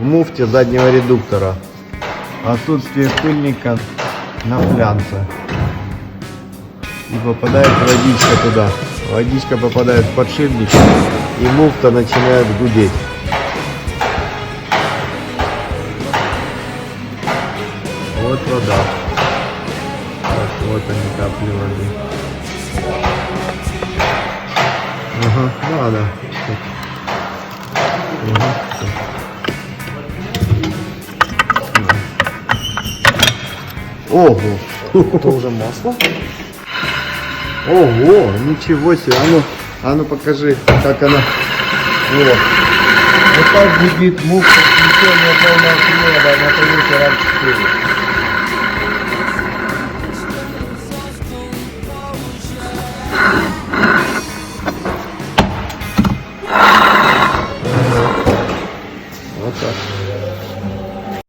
в муфте заднего редуктора. Отсутствие пыльника на флянце. И попадает водичка туда. Водичка попадает в подшипник, и муфта начинает гудеть. Вот вода. Так, вот они, капли воды. Ага, надо. Ого! Это уже масло? Ого! Ничего себе! А ну покажи, как она. Вот. Вот так гудит муфта, включение полного привода на Toyota RAV4.